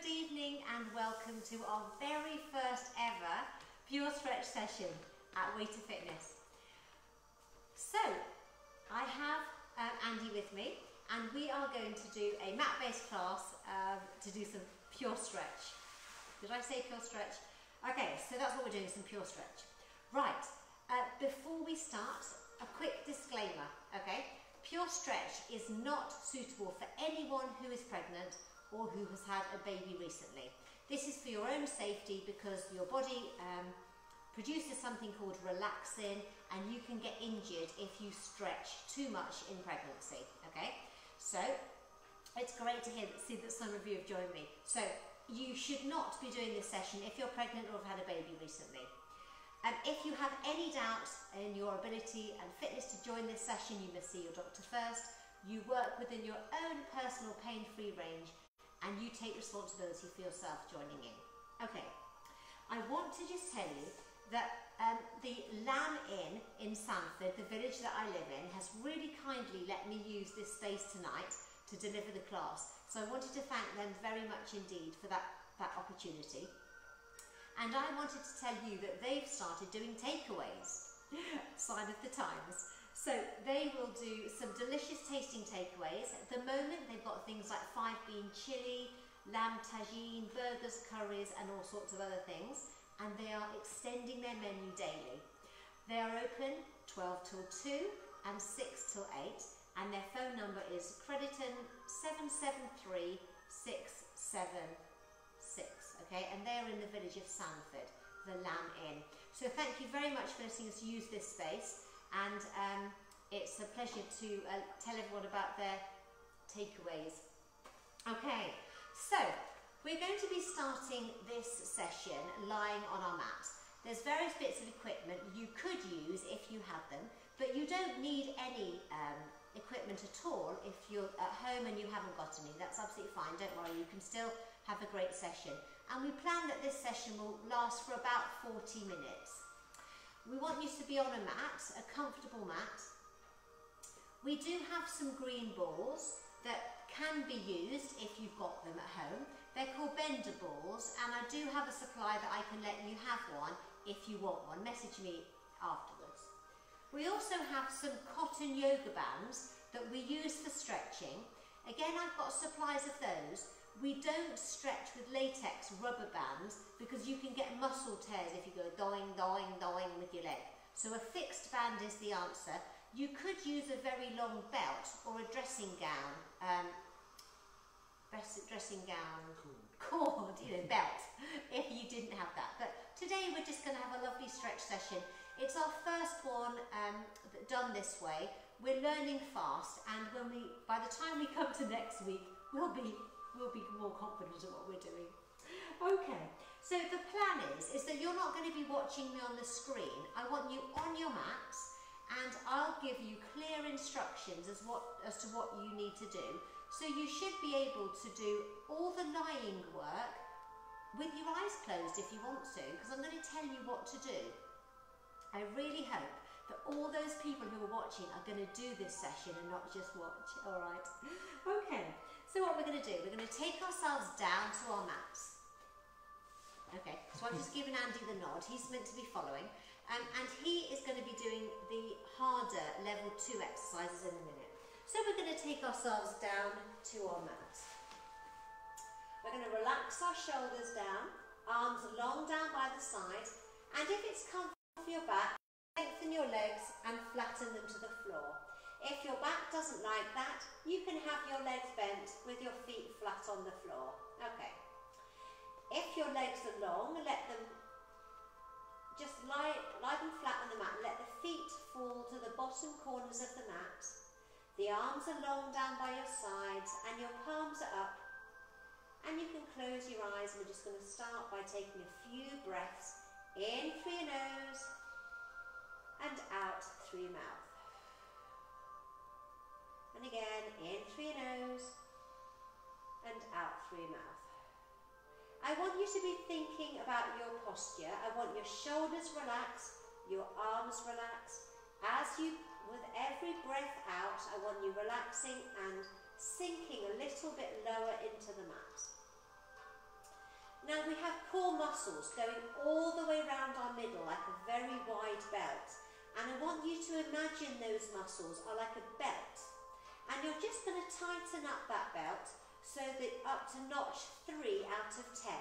Good evening and welcome to our very first ever PureStretch session at Way to Fitness. So, I have Andy with me and we are going to do a mat-based class to do some PureStretch. Did I say PureStretch? Okay, so that's what we're doing, some PureStretch. Right, before we start, a quick disclaimer, okay? PureStretch is not suitable for anyone who is pregnant or who has had a baby recently. This is for your own safety because your body produces something called relaxin and you can get injured if you stretch too much in pregnancy, okay? So, it's great to see that some of you have joined me. So, you should not be doing this session if you're pregnant or have had a baby recently. If you have any doubts in your ability and fitness to join this session, you must see your doctor first. You work within your own personal pain-free range and you take responsibility for yourself joining in. Okay, I want to just tell you that the Lamb Inn in Sanford, the village that I live in, has really kindly let me use this space tonight to deliver the class. So I wanted to thank them very much indeed for that opportunity. And I wanted to tell you that they've started doing takeaways, sign of the times. So they will do some delicious tasting takeaways. At the moment they've got things like 5-bean chili, lamb tagine, burgers, curries and all sorts of other things. And they are extending their menu daily. They are open 12 till 2 and 6 till 8. And their phone number is Crediton 773 676. Okay, and they're in the village of Sanford, the Lamb Inn. So thank you very much for letting us use this space, and it's a pleasure to tell everyone about their takeaways. Okay, so we're going to be starting this session lying on our mat. There's various bits of equipment you could use if you had them, but you don't need any equipment at all if you're at home and you haven't got any. That's absolutely fine, don't worry, you can still have a great session. And we plan that this session will last for about 40 minutes. We want you to be on a mat, a comfortable mat. We do have some green balls that can be used if you've got them at home. They're called bender balls, and I do have a supply that I can let you have one if you want one. Message me afterwards. We also have some cotton yoga bands that we use for stretching. Again, I've got supplies of those. We don't stretch with latex rubber bands because you can get muscle tears if you go doing, doing, doing with your leg. So a fixed band is the answer. You could use a very long belt or a dressing gown, cord, belt, if you didn't have that. But today we're just going to have a lovely stretch session. It's our first one done this way. We're learning fast, and by the time we come to next week, we'll be more confident of what we're doing. Okay, so the plan is that you're not going to be watching me on the screen. I want you on your mats, and I'll give you clear instructions as to what you need to do. So you should be able to do all the lying work with your eyes closed if you want to, because I'm going to tell you what to do. I really hope that all those people who are watching are going to do this session and not just watch, all right? Okay, so what we're going to do, we're going to take ourselves down to our mats. Okay, so I'm just giving Andy the nod. He's meant to be following. And he is going to be doing the harder level 2 exercises in a minute. So we're going to take ourselves down to our mat. We're going to relax our shoulders down, arms long down by the side, and if it's comfortable for your back, lengthen your legs and flatten them to the floor. If your back doesn't like that, you can have your legs bent with your feet flat on the floor. Okay. If your legs are long, let them just lie them flat on the mat. Let the feet fall to the bottom corners of the mat. The arms are long down by your sides and your palms are up. And you can close your eyes. We're just going to start by taking a few breaths in through your nose and out through your mouth. And again, in through your nose and out through your mouth. I want you to be thinking about your posture. I want your shoulders relaxed, your arms relaxed. With every breath out, I want you relaxing and sinking a little bit lower into the mat. Now we have core muscles going all the way around our middle like a very wide belt. And I want you to imagine those muscles are like a belt. And you're just going to tighten up that belt so that up to notch 3 out of 10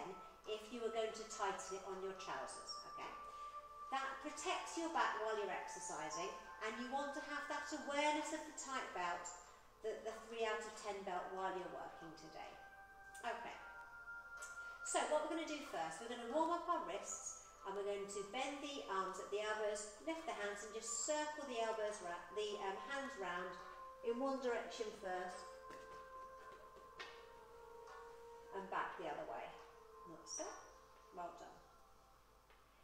if you are going to tighten it on your trousers, okay? That protects your back while you're exercising, and you want to have that awareness of the tight belt, the 3 out of 10 belt while you're working today. Okay. So what we're going to do first, we're going to warm up our wrists, and we're going to bend the arms at the elbows, lift the hands, and just circle the elbows, hands round in one direction first, and back the other way. That's it. Well done.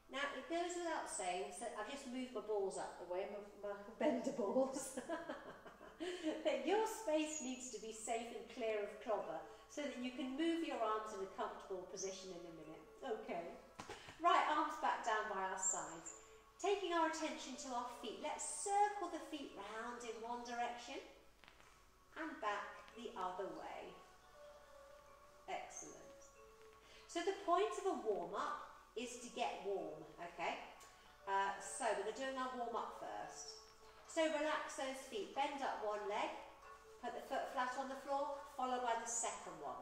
Now it goes without saying, so I've just moved my balls out the way, my bender balls, that your space needs to be safe and clear of clobber, so that you can move your arms in a comfortable position in a minute. Okay. Right, arms back down by our sides. Taking our attention to our feet, let's circle the feet round in one direction and back the other way. Excellent. So the point of a warm-up is to get warm, okay? So we're doing our warm-up first. So relax those feet, bend up one leg, put the foot flat on the floor, followed by the second one.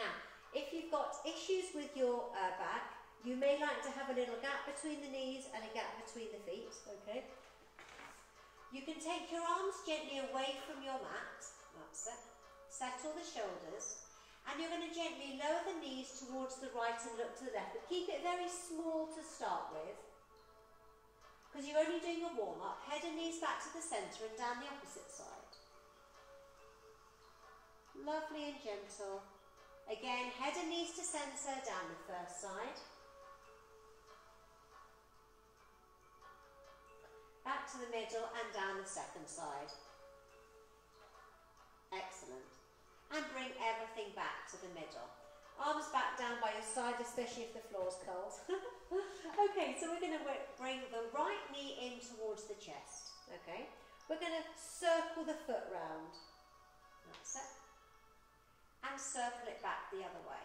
Now, if you've got issues with your back, you may like to have a little gap between the knees and a gap between the feet, okay? You can take your arms gently away from your mat, that's it. Settle the shoulders, and you're going to gently lower the knees towards the right and look to the left, but keep it very small to start with, because you're only doing a warm-up. Head and knees back to the centre and down the opposite side. Lovely and gentle. Again, head and knees to centre, down the first side. Back to the middle and down the second side. Excellent. And bring everything back to the middle. Arms back down by your side, especially if the floor's cold. Okay, so we're going to bring the right knee in towards the chest. Okay, we're going to circle the foot round. That's it. And circle it back the other way.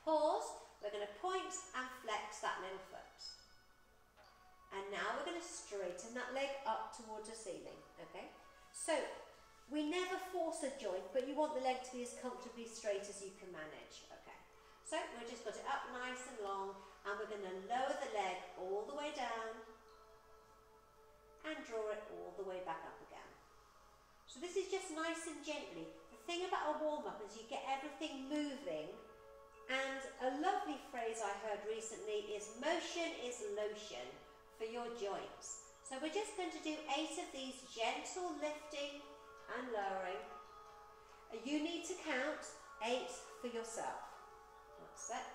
Pause. We're going to point and flex that little foot. And now we're going to straighten that leg up towards the ceiling. Okay, so we never force a joint, but you want the leg to be as comfortably straight as you can manage. Okay, so we've just got it up nice and long, and we're going to lower the leg all the way down and draw it all the way back up again. So this is just nice and gently. The thing about a warm-up is you get everything moving, and a lovely phrase I heard recently is motion is lotion for your joints. So we're just going to do 8 of these gentle lifting and lowering. You need to count 8 for yourself. That's it.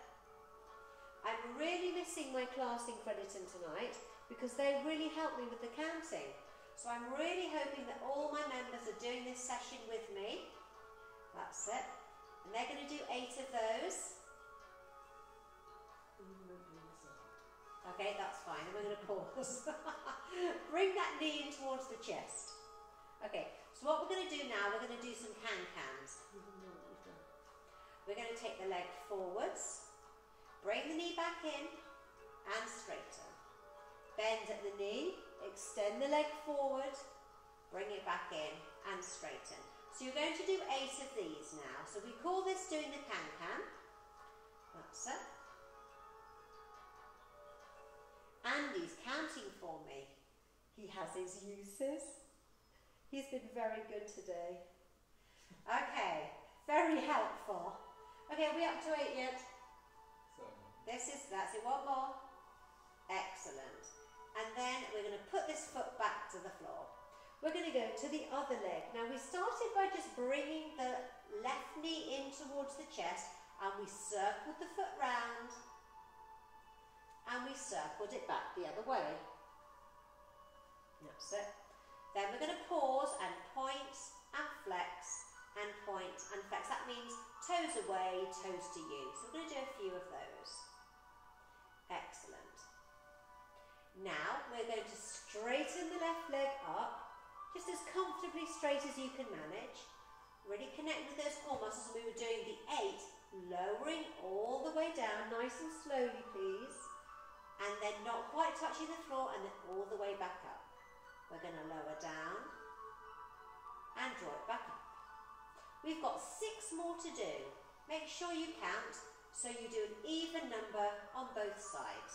I'm really missing my classing crediting tonight because they really help me with the counting. So I'm really hoping that all my members are doing this session with me. That's it. And they're going to do 8 of those. Okay, that's fine. And we're going to pause. Bring that knee in towards the chest. Okay, so what we're going to do now, we're going to do some can-cans. We're going to take the leg forwards, bring the knee back in, and straighten. Bend at the knee, extend the leg forward, bring it back in, and straighten. So you're going to do 8 of these now. So we call this doing the can-can. That's it. Andy's counting for me. He has his uses. He's been very good today. Okay, very helpful. Okay, are we up to 8 yet? 7. That's it, one more. Excellent. And then we're going to put this foot back to the floor. We're going to go to the other leg. Now we started by just bringing the left knee in towards the chest, and we circled the foot round, and we circled it back the other way. That's it. Then we're going to pause and point and flex and point and flex. That means toes away, toes to you. So we're going to do a few of those. Excellent. Now we're going to straighten the left leg up, just as comfortably straight as you can manage. Really connect with those core muscles. We were doing the 8, lowering We're going to lower down and draw it back up. We've got 6 more to do. Make sure you count so you do an even number on both sides.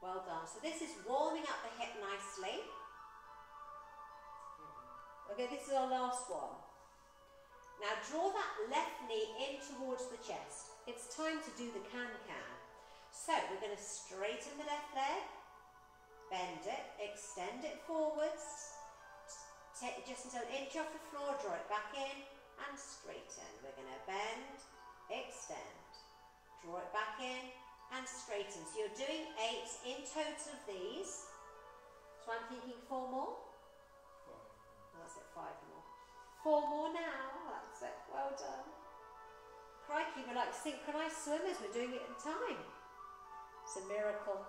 Well done. So this is warming up the hip nicely. Okay, this is our last one. Now draw that left knee in towards the chest. It's time to do the can-can. So we're going to straighten the left leg, bend it, extend it forwards, take just until an inch off the floor, draw it back in and straighten. We're going to bend, extend, draw it back in and straighten. So you're doing 8 in total of these. So I'm thinking 4 more. That's it, 5 more. 4 more now. That's it. Well done. Crikey, we're like synchronised swimmers. We're doing it in time. It's a miracle.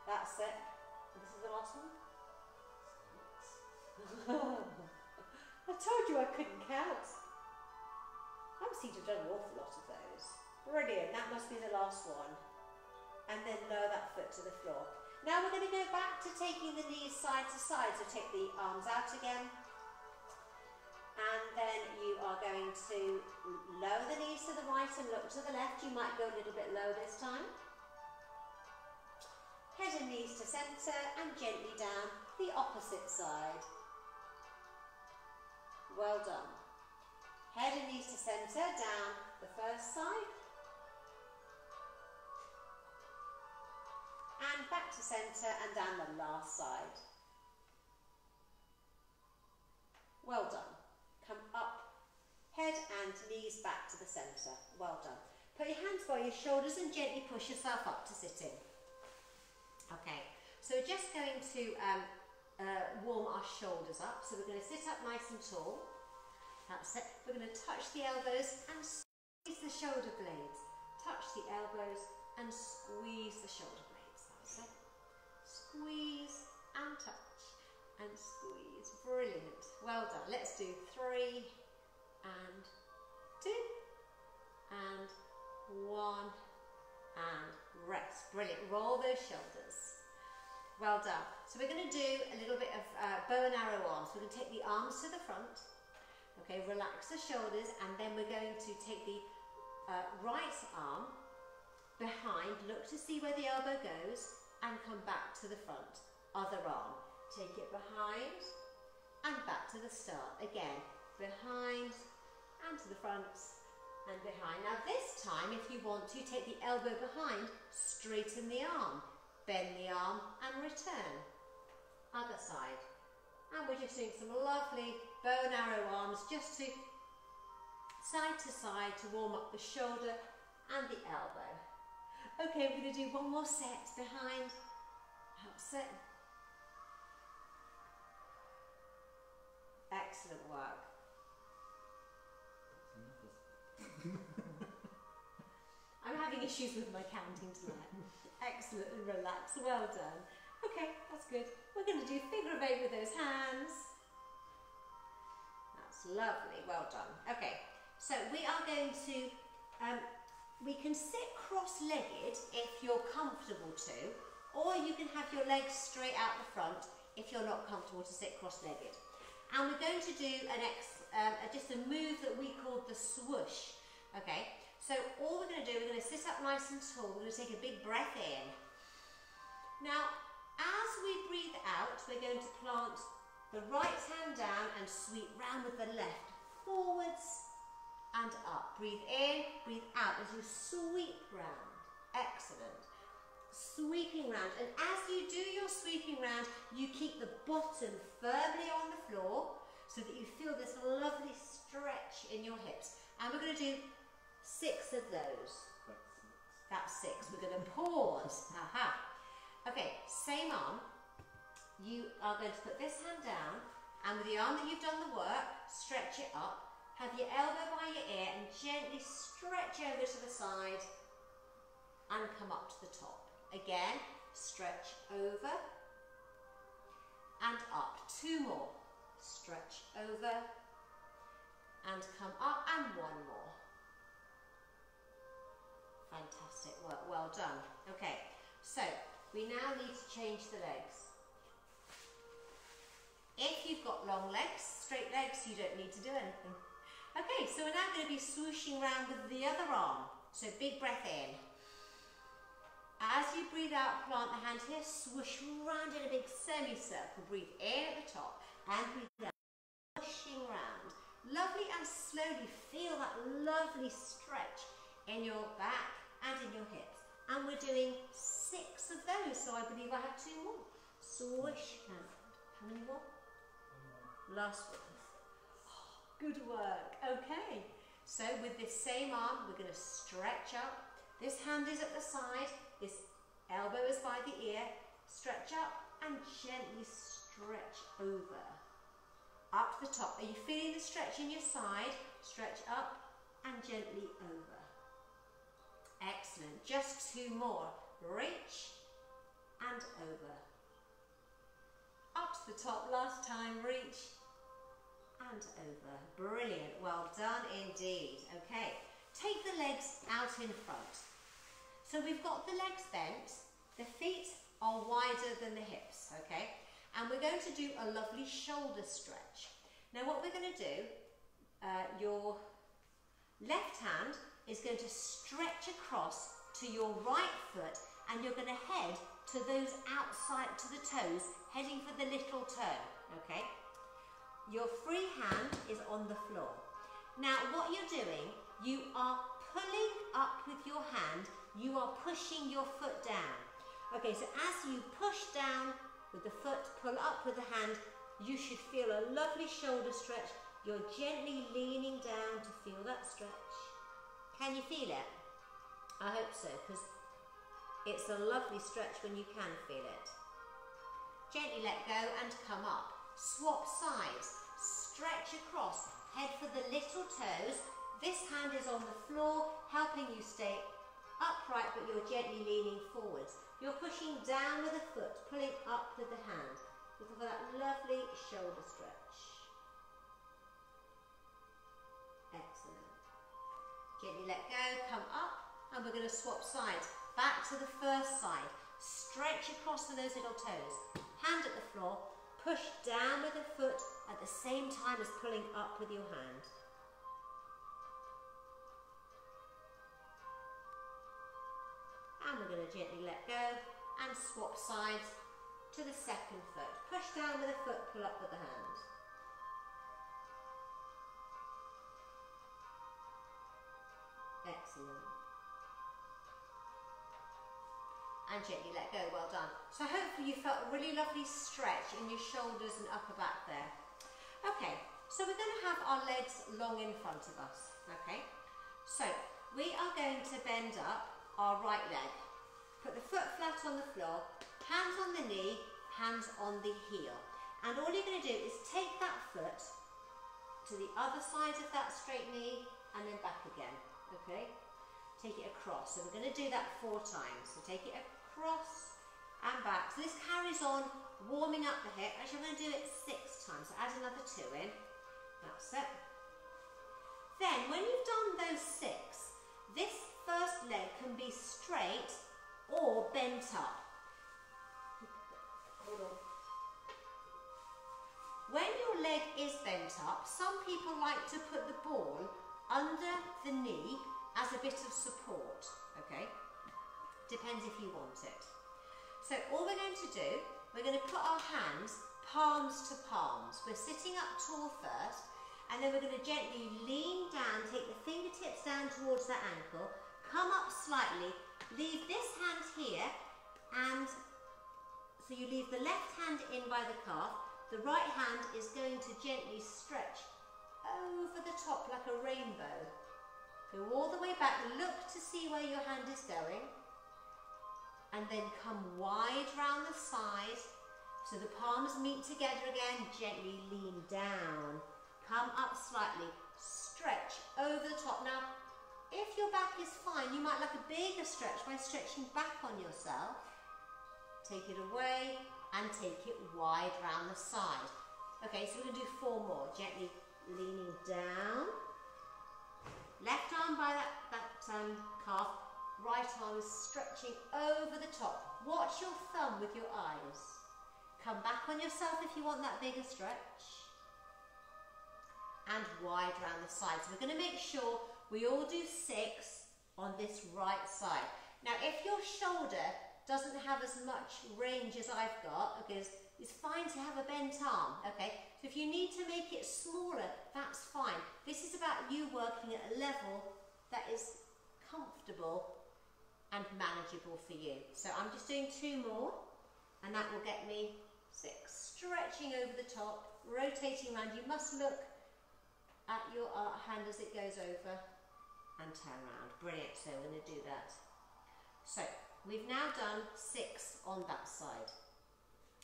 That's it. This is the last one. I told you I couldn't count. I seem to have done an awful lot of those. Brilliant. That must be the last one. And then lower that foot to the floor. Now we're going to go back to taking the knees side to side. So take the arms out again. And then you are going to lower the knees to the right and look to the left. You might go a little bit low this time. Head and knees to centre and gently down the opposite side. Well done. Head and knees to centre, down the first side. And back to centre and down the last side. Well done. Come up, head and knees back to the centre. Well done. Put your hands by your shoulders and gently push yourself up to sitting. Okay, so we're just going to warm our shoulders up. So we're going to sit up nice and tall. That's it. We're going to touch the elbows and squeeze the shoulder blades. Touch the elbows and squeeze the shoulder blades. That's it. Squeeze and touch and squeeze. Brilliant. Well done. Let's do 3 and 2 and 1 and rest. Brilliant. Roll those shoulders. Well done. So we're going to do a little bit of bow and arrow arms. We're going to take the arms to the front. Okay, relax the shoulders, and then we're going to take the right arm behind, look to see where the elbow goes, and come back to the front. Other arm. Take it behind and back to the start. Again, behind and to the front and behind. Now this time, if you want to, take the elbow behind, straighten the arm, bend the arm and return. Other side. And we're just doing some lovely bow and arrow arms just to side to warm up the shoulder and the elbow. Okay, we're going to do one more set behind. That's it. Excellent work. I'm having issues with my counting tonight. Excellent and relaxed. Well done. Okay, that's good. We're going to do figure of 8 with those hands. That's lovely. Well done. Okay, so we are going to, we can sit cross-legged if you're comfortable to, or you can have your legs straight out the front if you're not comfortable to sit cross-legged. And we're going to do just a move that we call the swoosh. Okay, so all we're going to do, we're going to sit up nice and tall. We're going to take a big breath in. Now, as we breathe out, we're going to plant the right hand down and sweep round with the left, forwards and up. Breathe in, breathe out as you sweep round. Excellent. Sweeping round, and as you do your sweeping round, you keep the bottom firmly on the floor so that you feel this lovely stretch in your hips. And we're going to do 6 of those. That's 6. We're going to pause. Aha. Okay, same arm. You are going to put this hand down, and with the arm that you've done the work, stretch it up. Have your elbow by your ear and gently stretch over to the side and come up to the top. Again, stretch over and up. 2 more. Stretch over and come up, and 1 more. Fantastic work, well done. Okay, so we now need to change the legs. If you've got long legs, straight legs, you don't need to do anything. Okay, so we're now going to be swooshing around with the other arm. So big breath in. As you breathe out, plant the hand here, swoosh round in a big semicircle. Breathe in at the top and breathe out, swooshing round. Lovely, and slowly feel that lovely stretch in your back and in your hips. And we're doing 6 of those, so I believe I have 2 more. Swish and how many more? Last one. Oh, good work. Okay, so with this same arm, we're going to stretch up. This hand is at the side, this elbow is by the ear. Stretch up and gently stretch over. Up to the top. Are you feeling the stretch in your side? Stretch up and gently over. Excellent. Just 2 more. Reach and over. Up to the top, last time, reach and over. Brilliant, well done indeed. Okay, take the legs out in front. So we've got the legs bent, the feet are wider than the hips, okay? And we're going to do a lovely shoulder stretch. Now what we're going to do, your left hand is going to stretch across to your right foot, and you're going to head to those outside, to the toes, heading for the little toe, okay? Your free hand is on the floor. Now what you're doing, you are pulling up with your hand, you are pushing your foot down. Okay, so as you push down with the foot, pull up with the hand, you should feel a lovely shoulder stretch. You're gently leaning down to feel that stretch. Can you feel it? I hope so, because it's a lovely stretch when you can feel it. Gently let go and come up. Swap sides, stretch across, head for the little toes. This hand is on the floor, helping you stay upright, but you're gently leaning forwards. You're pushing down with the foot, pulling up with the hand. Look for that lovely shoulder stretch. Excellent. Gently let go, come up, and we're going to swap sides. Back to the first side. Stretch across for those little toes. Hand at the floor, push down with the foot at the same time as pulling up with your hand. And we're going to gently let go and swap sides to the second foot. Push down with the foot, pull up with the hand. Excellent. And gently let go, well done. So hopefully you felt a really lovely stretch in your shoulders and upper back there. Okay, so we're going to have our legs long in front of us, okay? So we are going to bend up our right leg. Put the foot flat on the floor, hands on the knee, hands on the heel. And all you're going to do is take that foot to the other side of that straight knee and then back again, okay? Take it across. So we're going to do that 4 times. So take it across and back. So this carries on warming up the hip. Actually, I'm going to do it 6 times. So add another 2 in. That's it. Then, when you've done those 6, this first leg can be straight or bent up. Hold on. When your leg is bent up, some people like to put the ball under the knee as a bit of support, okay? Depends if you want it. So all we're going to do, we're going to put our hands palms to palms. We're sitting up tall first, and then we're going to gently lean down, take the fingertips down towards the ankle, come up slightly, leave this hand here, and so you leave the left hand in by the calf, the right hand is going to gently stretch over the top like a rainbow. Go all the way back, look to see where your hand is going, and then come wide round the side, so the palms meet together again, gently lean down, come up slightly, stretch over the top. Now, if your back is fine, you might like a bigger stretch by stretching back on yourself. Take it away and take it wide round the side. Okay, so we're going to do 4 more, gently leaning down. Left arm by that calf, right arm is stretching over the top. Watch your thumb with your eyes. Come back on yourself if you want that bigger stretch. And wide around the side. So we're going to make sure we all do 6 on this right side. Now if your shoulder doesn't have as much range as I've got, because it's fine to have a bent arm, okay? So if you need to make it smaller, that's fine. This is about you working at a level that is comfortable and manageable for you. So I'm just doing 2 more, and that will get me 6. Stretching over the top, rotating around. You must look at your hand as it goes over and turn around. Brilliant, so we're going to do that. So we've now done 6 on that side.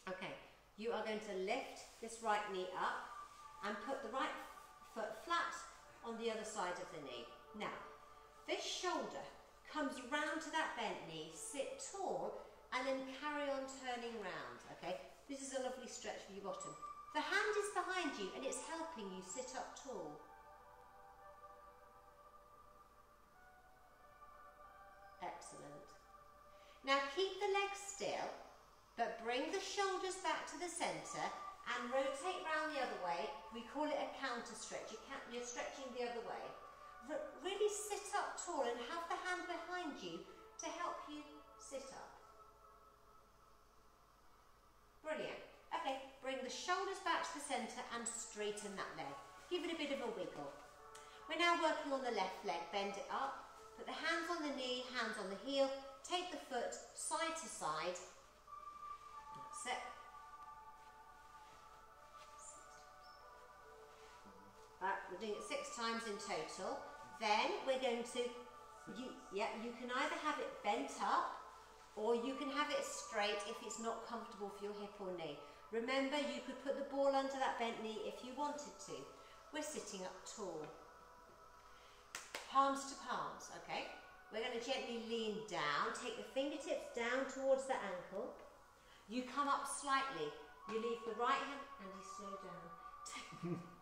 Okay, you are going to lift this right knee up and put the right foot flat on the other side of the knee. Now, this shoulder comes round to that bent knee, sit tall, and then carry on turning round, okay? This is a lovely stretch for your bottom. The hand is behind you and it's helping you sit up tall. Excellent. Now keep the legs still, but bring the shoulders back to the centre and rotate round the other way. We call it a counter stretch. You're stretching the other way. Really sit up tall and have the hand behind you to help you sit up. Brilliant. Okay, bring the shoulders back to the centre and straighten that leg. Give it a bit of a wiggle. We're now working on the left leg. Bend it up. Put the hands on the knee, hands on the heel. Take the foot side to side. That's it. Right, we're doing it 6 times in total. Then we're going to, you can either have it bent up or you can have it straight if it's not comfortable for your hip or knee. Remember, you could put the ball under that bent knee if you wanted to. We're sitting up tall. Palms to palms, okay? We're going to gently lean down, take the fingertips down towards the ankle. You come up slightly. You leave the right hand, and you slow down.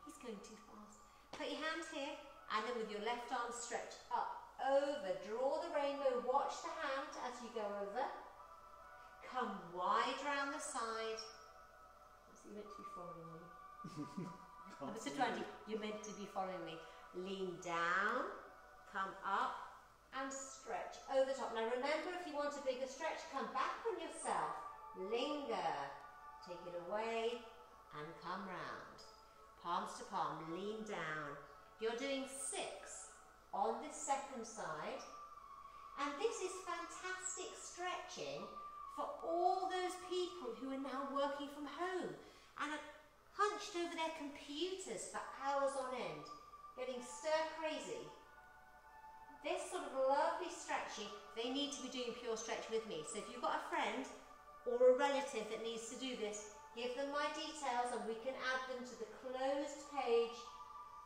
He's going too fast. Put your hands here, and then with your left arm stretch up, over, draw the rainbow, watch the hand as you go over. Come wide round the side. You meant to be following me. Mr. 20, you're meant to be following me. Lean down, come up, and stretch over the top. Now remember, if you want a bigger stretch, come back on yourself. Linger. Take it away and come round. Palms to palm, lean down. You're doing 6 on this second side. And this is fantastic stretching for all those people who are now working from home and are hunched over their computers for hours on end, getting stir crazy. This sort of lovely stretching, they need to be doing PureStretch with me. So if you've got a friend or a relative that needs to do this, give them my details and we can add them to the closed page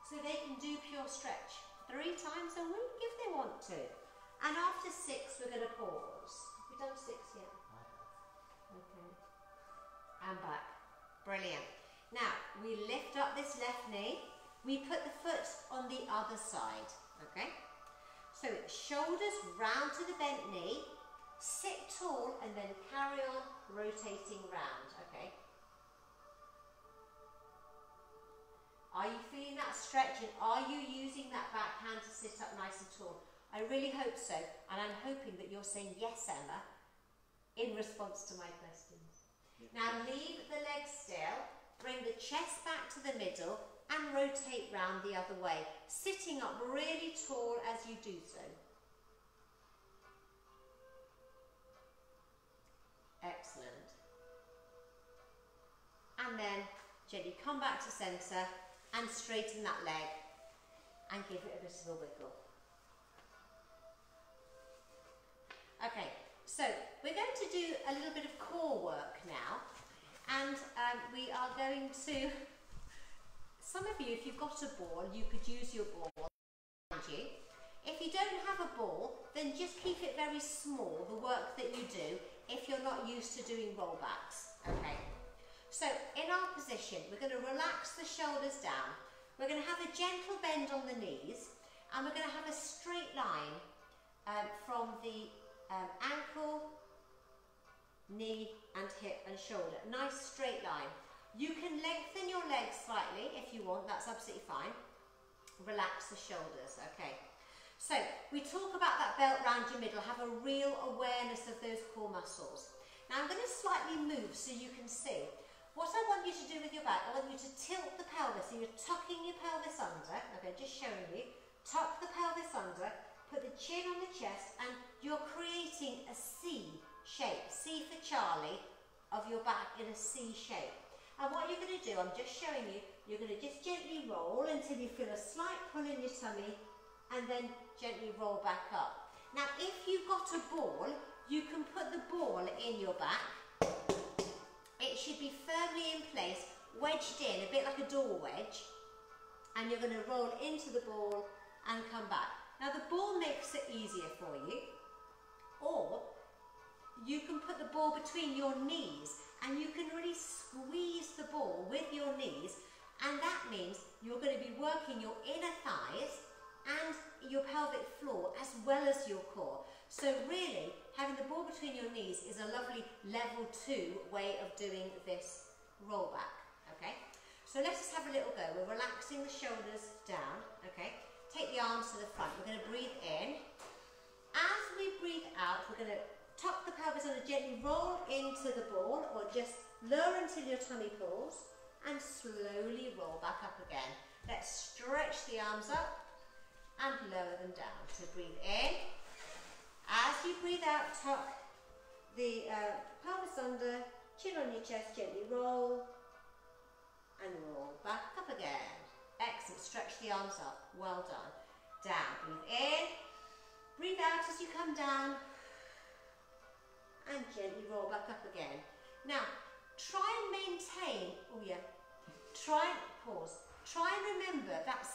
so they can do PureStretch 3 times a week if they want to. And after 6, we're going to pause. Have we done 6 yet? Okay. And back. Brilliant. Now, we lift up this left knee. We put the foot on the other side. Okay? So, shoulders round to the bent knee. Sit tall and then carry on rotating round. Okay? Are you feeling that stretch and are you using that back hand to sit up nice and tall? I really hope so, and I'm hoping that you're saying yes, Emma, in response to my questions. Now leave the legs still, bring the chest back to the middle and rotate round the other way, sitting up really tall as you do so. Excellent. And then gently come back to centre and straighten that leg and give it a bit of a wiggle. Okay, so we're going to do a little bit of core work now, and we are going to, some of you, if you've got a ball, you could use your ball around you. If you don't have a ball, then just keep it very small, the work that you do, if you're not used to doing rollbacks. Okay, so in our position, we're going to relax the shoulders down, we're going to have a gentle bend on the knees, and we're going to have a straight line from the ankle, knee and hip and shoulder. Nice straight line. You can lengthen your legs slightly if you want, that's absolutely fine. Relax the shoulders, okay. So we talk about that belt round your middle, have a real awareness of those core muscles. Now I'm going to slightly move so you can see. What I want you to do with your back, I want you to tilt the pelvis, so you're tucking your pelvis under, okay, just showing you. Tuck the pelvis under, put the chin on the chest, and you're creating a C shape, C for Charlie, of your back in a C shape. And what you're going to do, I'm just showing you, you're going to just gently roll until you feel a slight pull in your tummy and then gently roll back up. Now if you've got a ball, you can put the ball in your back. It should be firmly in place, wedged in, a bit like a door wedge. And you're going to roll into the ball and come back. Now the ball makes it easier for you. Or you can put the ball between your knees and you can really squeeze the ball with your knees, and that means you're going to be working your inner thighs and your pelvic floor as well as your core. So really, having the ball between your knees is a lovely level 2 way of doing this roll back, okay? So let's just have a little go. We're relaxing the shoulders down, okay? Take the arms to the front. We're going to breathe in. As we breathe out, we're going to tuck the pelvis under, gently roll into the ball, or just lower until your tummy pulls, and slowly roll back up again. Let's stretch the arms up and lower them down. So breathe in. As you breathe out, tuck the pelvis under, chin on your chest, gently roll, and roll back up again. Excellent, stretch the arms up, well done. Down, breathe in, breathe out as you come down, and gently roll back up again. Now, try and maintain, try and remember that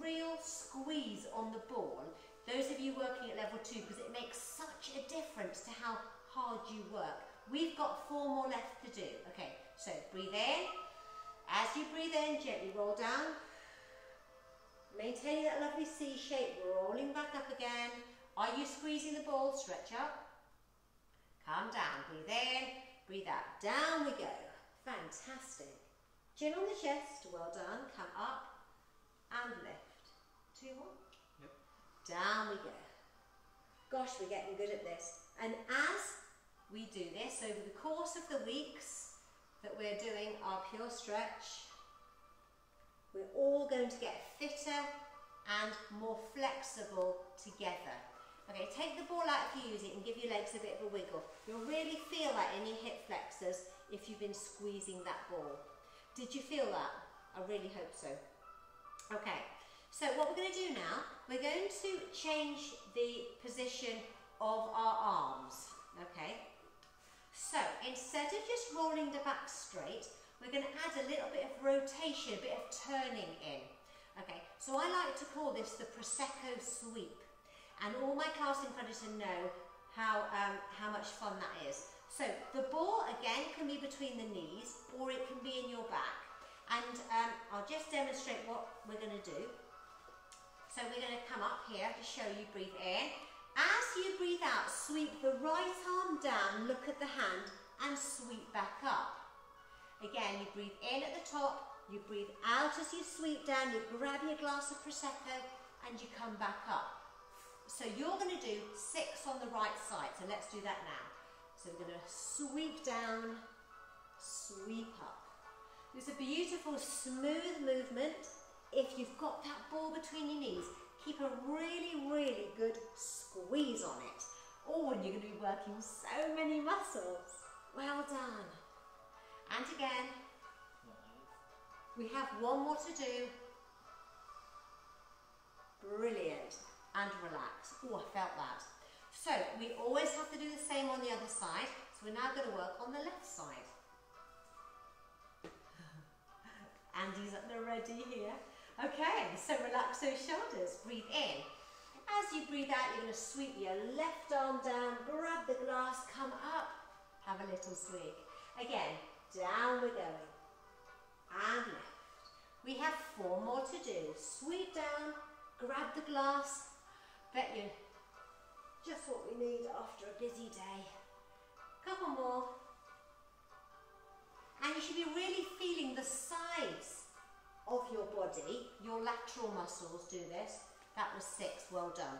real squeeze on the ball, those of you working at level 2, because it makes such a difference to how hard you work. We've got 4 more left to do. Okay, so breathe in. As you breathe in, gently roll down. Maintaining that lovely C shape, rolling back up again. Are you squeezing the ball? Stretch up. Calm down, breathe in, breathe out. Down we go. Fantastic. Chin on the chest, well done. Come up and lift. 2 more. Yep. Down we go. Gosh, we're getting good at this. And as we do this over the course of the weeks that we're doing our PureStretch, we're all going to get fitter and more flexible together. Okay, take the ball out if you use it and give your legs a bit of a wiggle. You'll really feel that in your hip flexors if you've been squeezing that ball. Did you feel that? I really hope so. Okay, so what we're going to do now, we're going to change the position of our arms. Okay, so instead of just rolling the back straight, we're going to add a little bit of rotation, a bit of turning in. Okay, so I like to call this the Prosecco sweep. And all my class accredited know how much fun that is. So the ball again can be between the knees or it can be in your back. And I'll just demonstrate what we're going to do. So we're going to come up here to show you. Breathe in. As you breathe out, sweep the right arm down, look at the hand and sweep back up. Again, you breathe in at the top, you breathe out as you sweep down, you grab your glass of Prosecco and you come back up. So you're going to do 6 on the right side. So let's do that now. So we're going to sweep down, sweep up. It's a beautiful, smooth movement. If you've got that ball between your knees, keep a really, really good squeeze on it. Oh, and you're going to be working so many muscles. Well done. And again, we have 1 more to do. Brilliant. And relax. Oh, I felt that. So we always have to do the same on the other side. So we're now going to work on the left side. Andy's at the ready here. Okay, so relax those shoulders. Breathe in. As you breathe out, you're going to sweep your left arm down, grab the glass, come up, have a little sweep. Again, down we're going. And lift. We have 4 more to do. Sweep down, grab the glass. Bet you Just what we need after a busy day. Couple more. And you should be really feeling the sides of your body. Your lateral muscles do this. That was 6, well done.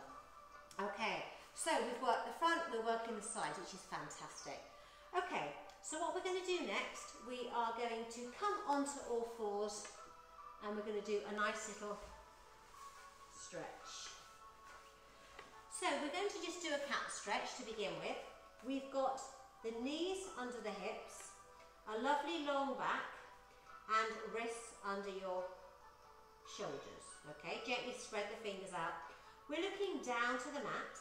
Okay, so we've worked the front, we're working the sides, which is fantastic. Okay, so what we're going to do next, we are going to come onto all fours and we're going to do a nice little stretch. So we're going to just do a cat stretch to begin with. We've got the knees under the hips, a lovely long back and wrists under your shoulders. Okay, gently spread the fingers out. We're looking down to the mat.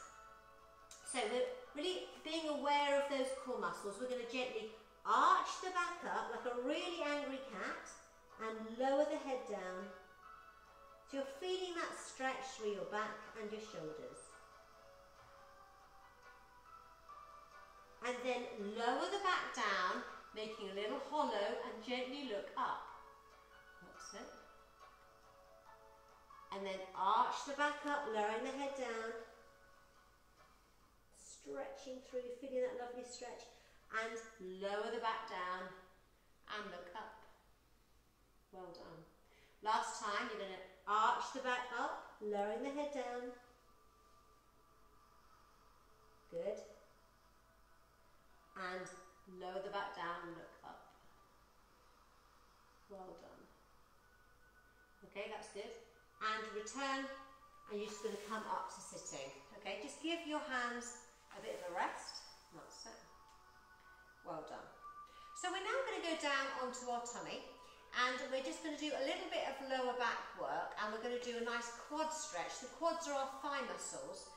So we're really being aware of those core muscles. We're going to gently arch the back up like a really angry cat and lower the head down. So you're feeling that stretch through your back and your shoulders. And then lower the back down, making a little hollow and gently look up. That's it. And then arch the back up, lowering the head down. Stretching through, feeling that lovely stretch. And lower the back down and look up. Well done. Last time, you're going to arch the back up, lowering the head down. Good. And lower the back down and look up. Well done. Okay, that's good. And return, and you're just going to come up to sitting. Okay, just give your hands a bit of a rest. That's it. Well done. So we're now going to go down onto our tummy, and we're just going to do a little bit of lower back work, and we're going to do a nice quad stretch. The quads are our thigh muscles,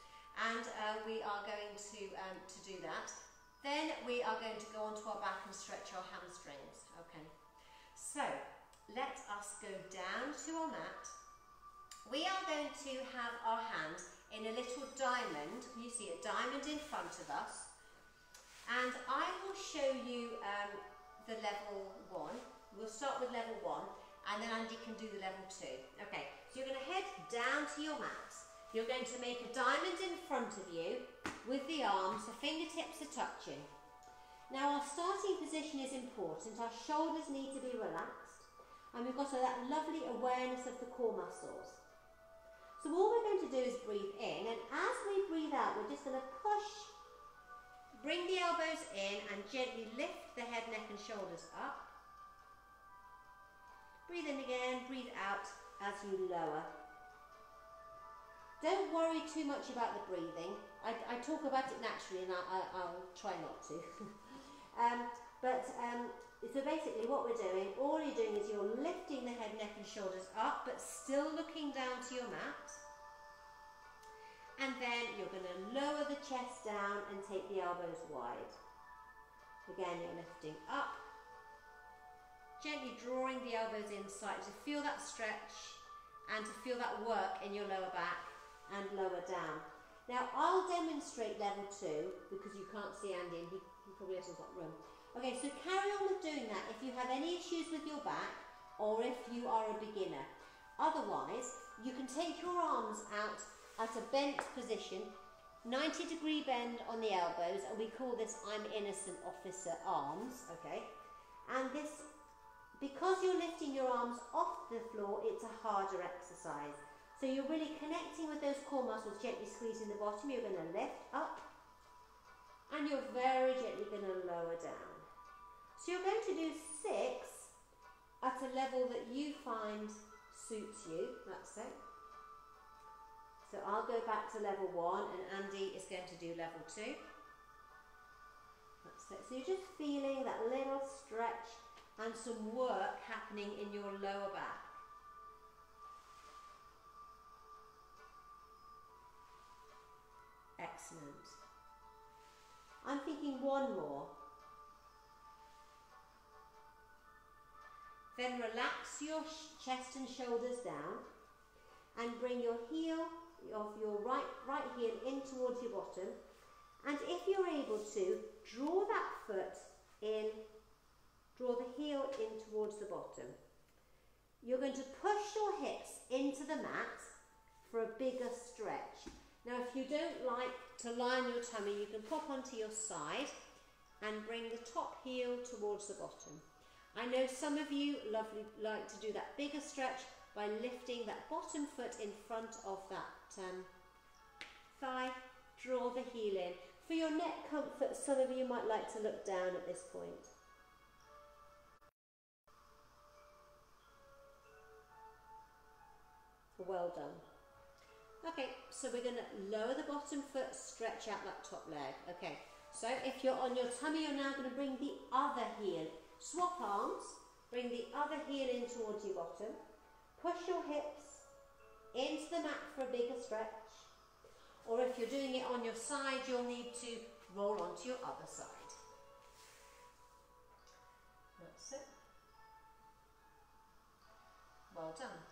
and we are going to do that. Then we are going to go onto our back and stretch our hamstrings. Okay, so let us go down to our mat. We are going to have our hands in a little diamond. Can you see a diamond in front of us? And I will show you the level 1. We'll start with level 1, and then Andy can do the level 2. Okay, so you're going to head down to your mat. You're going to make a diamond in front of you with the arms, the fingertips are touching. Now our starting position is important. Our shoulders need to be relaxed, and we've got that lovely awareness of the core muscles. So all we're going to do is breathe in, and as we breathe out, we're just going to push, bring the elbows in and gently lift the head, neck and shoulders up. Breathe in again, breathe out as you lower. Don't worry too much about the breathing. I talk about it naturally, and I'll try not to. So basically what we're doing, all you're doing is you're lifting the head, neck and shoulders up, but still looking down to your mat. And then you're going to lower the chest down and take the elbows wide. Again, you're lifting up, gently drawing the elbows inside to feel that stretch and to feel that work in your lower back and lower down. Now I'll demonstrate level 2 because you can't see Andy and he probably hasn't got room. Okay, so carry on with doing that if you have any issues with your back or if you are a beginner. Otherwise, you can take your arms out at a bent position, 90-degree bend on the elbows, and we call this I'm innocent officer arms, okay? And this, because you're lifting your arms off the floor, it's a harder exercise. So you're really connecting with those core muscles, gently squeezing the bottom. You're going to lift up and you're very gently going to lower down. So you're going to do 6 at a level that you find suits you. That's it. So I'll go back to level 1 and Andy is going to do level 2. That's it. So you're just feeling that little stretch and some work happening in your lower back. Excellent. I'm thinking one more. Then relax your chest and shoulders down and bring your heel of your right heel in towards your bottom, and if you're able to, draw that foot in, draw the heel in towards the bottom. You're going to push your hips into the mat for a bigger stretch. Now if you don't like to lie on your tummy, you can pop onto your side and bring the top heel towards the bottom. I know some of you like to do that bigger stretch by lifting that bottom foot in front of that thigh. Draw the heel in. For your neck comfort, some of you might like to look down at this point. Well done. Okay, so we're going to lower the bottom foot, stretch out that top leg. Okay, so if you're on your tummy, you're now going to bring the other heel. Swap arms, bring the other heel in towards your bottom. Push your hips into the mat for a bigger stretch. Or if you're doing it on your side, you'll need to roll onto your other side. That's it. Well done.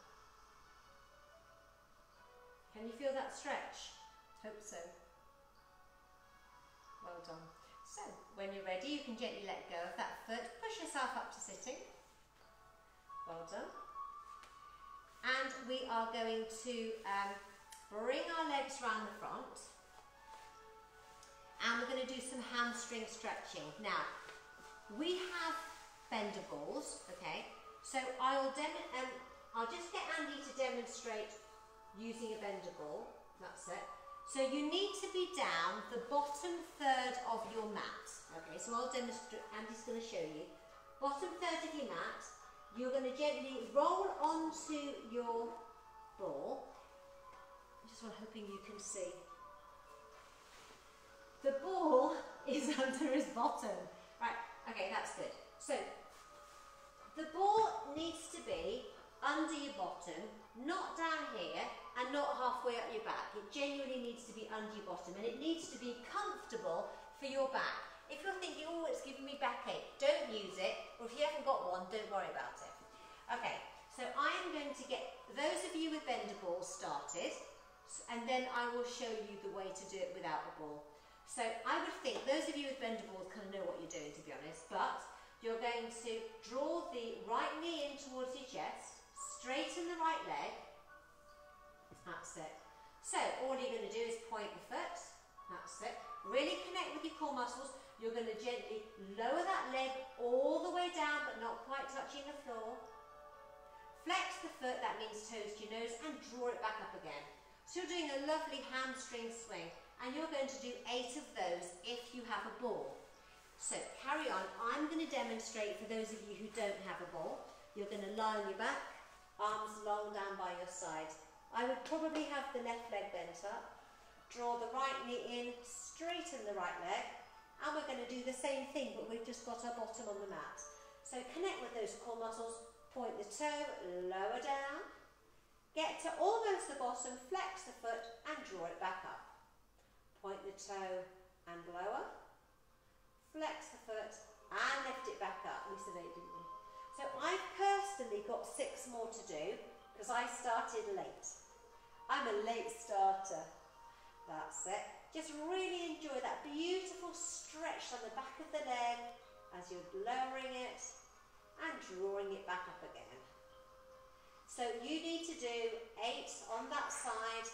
Can you feel that stretch? Hope so. Well done. So, when you're ready, you can gently let go of that foot. Push yourself up to sitting. Well done. And we are going to bring our legs round the front. And we're going to do some hamstring stretching. Now, we have bender balls, okay? So I'll just get Andy to demonstrate using a bender ball. That's it. So you need to be down the bottom third of your mat. Okay, so I'll demonstrate, Andy's going to show you. Bottom third of your mat, you're going to gently roll onto your ball. I'm just hoping you can see. The ball is under his bottom. Right, okay, that's good. So, the ball needs to be under your bottom, not down here, and not halfway up your back. It genuinely needs to be under your bottom, and it needs to be comfortable for your back. If you're thinking, oh, it's giving me backache, don't use it, or if you haven't got one, don't worry about it. Okay, so I am going to get those of you with bender balls started, and then I will show you the way to do it without the ball. So I would think those of you with bender balls kind of know what you're doing, to be honest, but you're going to draw the right knee in towards your chest, straighten the right leg. That's it. So all you're going to do is point the foot. That's it. Really connect with your core muscles. You're going to gently lower that leg all the way down, but not quite touching the floor. Flex the foot, that means toes to your nose, and draw it back up again. So you're doing a lovely hamstring swing, and you're going to do 8 of those if you have a ball. So carry on. I'm going to demonstrate for those of you who don't have a ball. You're going to lie on your back, arms long down by your side. I would probably have the left leg bent up. Draw the right knee in, straighten the right leg, and we're going to do the same thing, but we've just got our bottom on the mat. So connect with those core muscles, point the toe, lower down, get to almost the bottom, flex the foot, and draw it back up. Point the toe and lower, flex the foot, and lift it back up. We surveyed, didn't we? So I've personally got 6 more to do, because I started late. I'm a late starter. That's it. Just really enjoy that beautiful stretch on the back of the leg as you're lowering it and drawing it back up again. So you need to do 8 on that side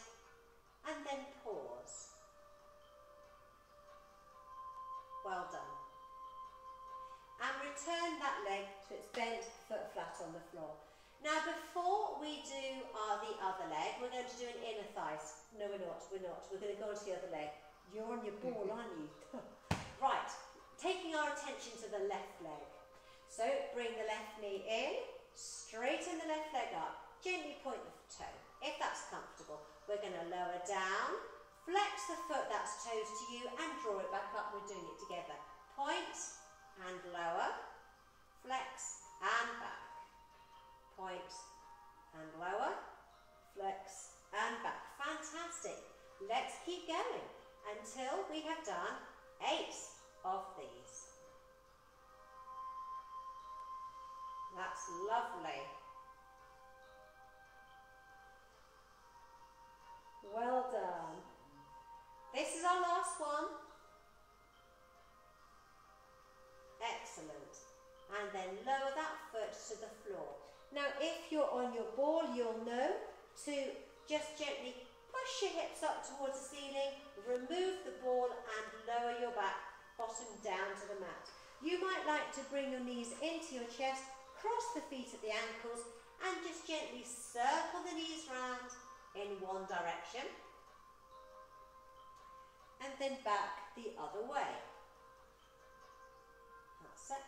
and then pause. Well done. And return that leg to its bent, foot flat on the floor. Now before we do the other leg, we're going to do an inner thigh. No, we're not. We're going to go on to the other leg. You're on your ball, aren't you? Right, taking our attention to the left leg. So bring the left knee in, straighten the left leg up, gently point the toe, if that's comfortable. We're going to lower down, flex the foot that's toes to you, and draw it back up. We're doing it together. Point and lower, flex and back. Point and lower, flex and back. Fantastic. Let's keep going until we have done 8 of these. That's lovely. Well done. This is our last one. Excellent. And then lower that foot to the floor. Now if you're on your ball, you'll know to just gently push your hips up towards the ceiling, remove the ball and lower your back, bottom down to the mat. You might like to bring your knees into your chest, cross the feet at the ankles and just gently circle the knees round in one direction and then back the other way. That's it.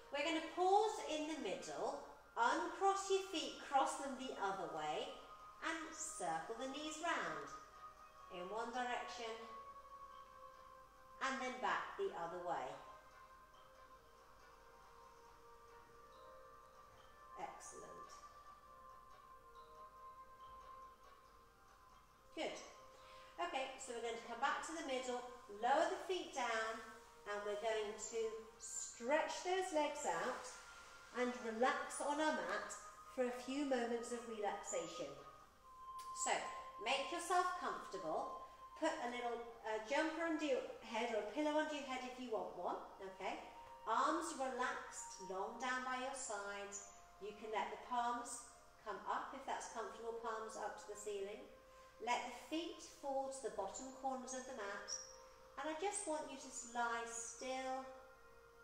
We're going to pause in the middle, uncross your feet, cross them the other way and circle the knees round in one direction and then back the other way. Excellent. Good. Okay, so we're going to come back to the middle, lower the feet down and we're going to stretch those legs out and relax on our mat for a few moments of relaxation. So, make yourself comfortable, put a little jumper under your head or a pillow under your head if you want one, okay? Arms relaxed, long down by your sides. You can let the palms come up if that's comfortable, palms up to the ceiling. Let the feet fall to the bottom corners of the mat. And I just want you to lie still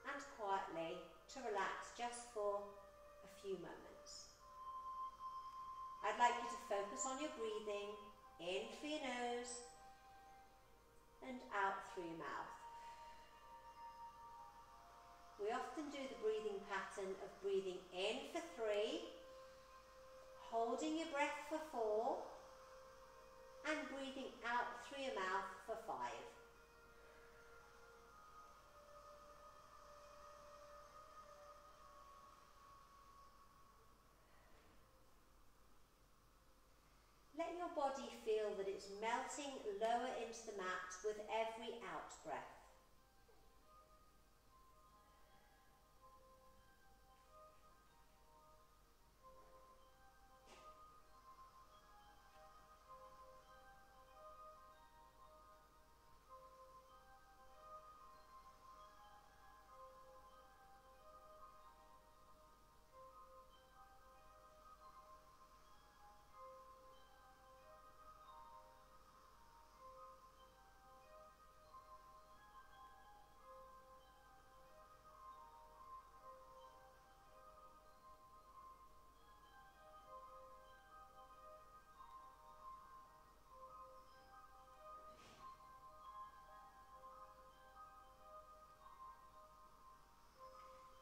and quietly to relax just for a few moments. I'd like you to focus on your breathing, in through your nose and out through your mouth. We often do the breathing pattern of breathing in for 3, holding your breath for 4 and breathing out through your mouth for 5. Let your body feel that it's melting lower into the mat with every out breath.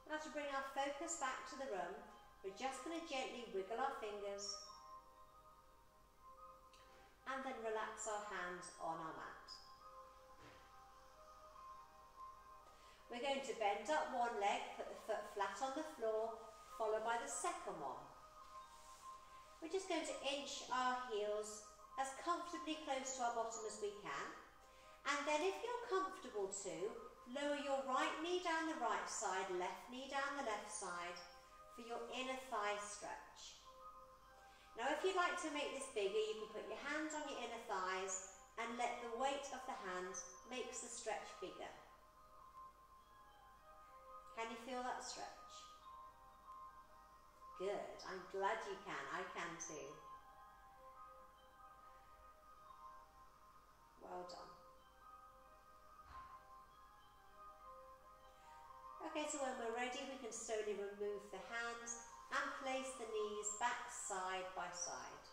Now to bring our focus back to the room, we're just going to gently wiggle our fingers and then relax our hands on our mat. We're going to bend up one leg, put the foot flat on the floor, followed by the second one. We're just going to inch our heels as comfortably close to our bottom as we can. And then if you're comfortable to, lower your right knee down the right side, left knee down the left side for your inner thigh stretch. Now if you'd like to make this bigger, you can put your hands on your inner thighs and let the weight of the hands makes the stretch bigger. Can you feel that stretch? Good, I'm glad you can, I can too. Well done. Okay, so when we're ready, we can slowly remove the hands and place the knees back side by side.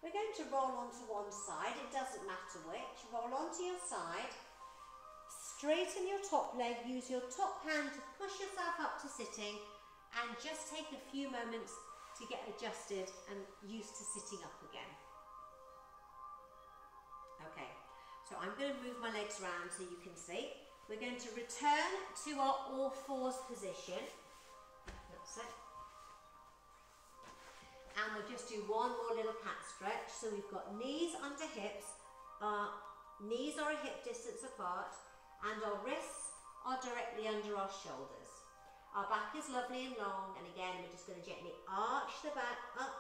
We're going to roll onto one side, it doesn't matter which. Roll onto your side, straighten your top leg, use your top hand to push yourself up to sitting and just take a few moments to get adjusted and used to sitting up again. Okay, so I'm going to move my legs around so you can see. We're going to return to our all fours position. That's it. And we'll just do one more little cat stretch. So we've got knees under hips, our knees are a hip distance apart, and our wrists are directly under our shoulders. Our back is lovely and long, and again we're just going to gently arch the back up,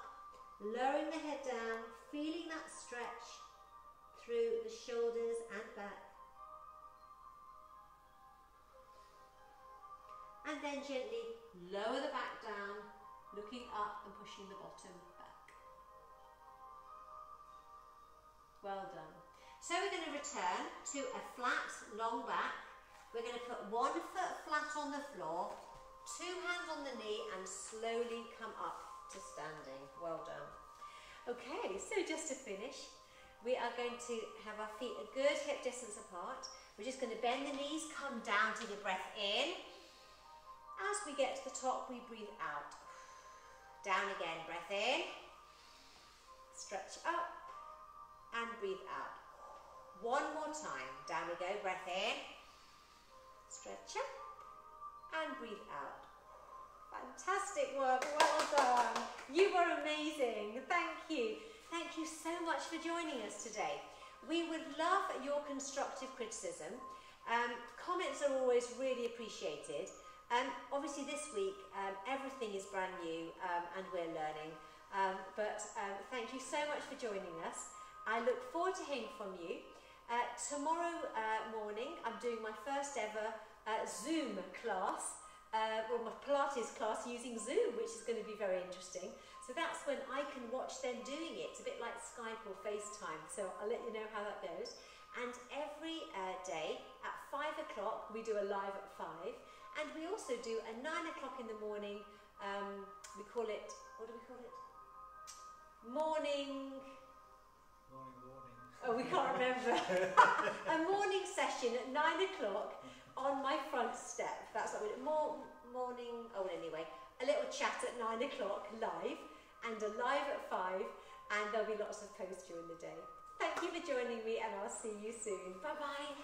lowering the head down, feeling that stretch through the shoulders and back. And then gently lower the back down, looking up and pushing the bottom back. Well done. So we're going to return to a flat, long back. We're going to put 1 foot flat on the floor, 2 hands on the knee, and slowly come up to standing. Well done. Okay, so just to finish, we are going to have our feet a good hip distance apart. We're just going to bend the knees, come down, take a breath in. As we get to the top, we breathe out. Down again, breath in. Stretch up and breathe out. One more time. Down we go, breath in. Stretch up and breathe out. Fantastic work, well done. You were amazing, thank you. Thank you so much for joining us today. We would love your constructive criticism. Comments are always really appreciated. Obviously this week everything is brand new and we're learning, but thank you so much for joining us. I look forward to hearing from you. Tomorrow morning I'm doing my first ever Zoom class, well, my Pilates class using Zoom, which is going to be very interesting. So that's when I can watch them doing it. It's a bit like Skype or FaceTime, so I'll let you know how that goes. And every day at 5 o'clock we do a live at 5. And we also do a 9 o'clock in the morning, we call it, what do we call it? Morning. Oh, we can't remember. A morning session at 9 o'clock on my front step. That's what we do. Morning, oh well, anyway, a little chat at 9 o'clock live and a live at 5, and there'll be lots of posts during the day. Thank you for joining me, and I'll see you soon. Bye-bye.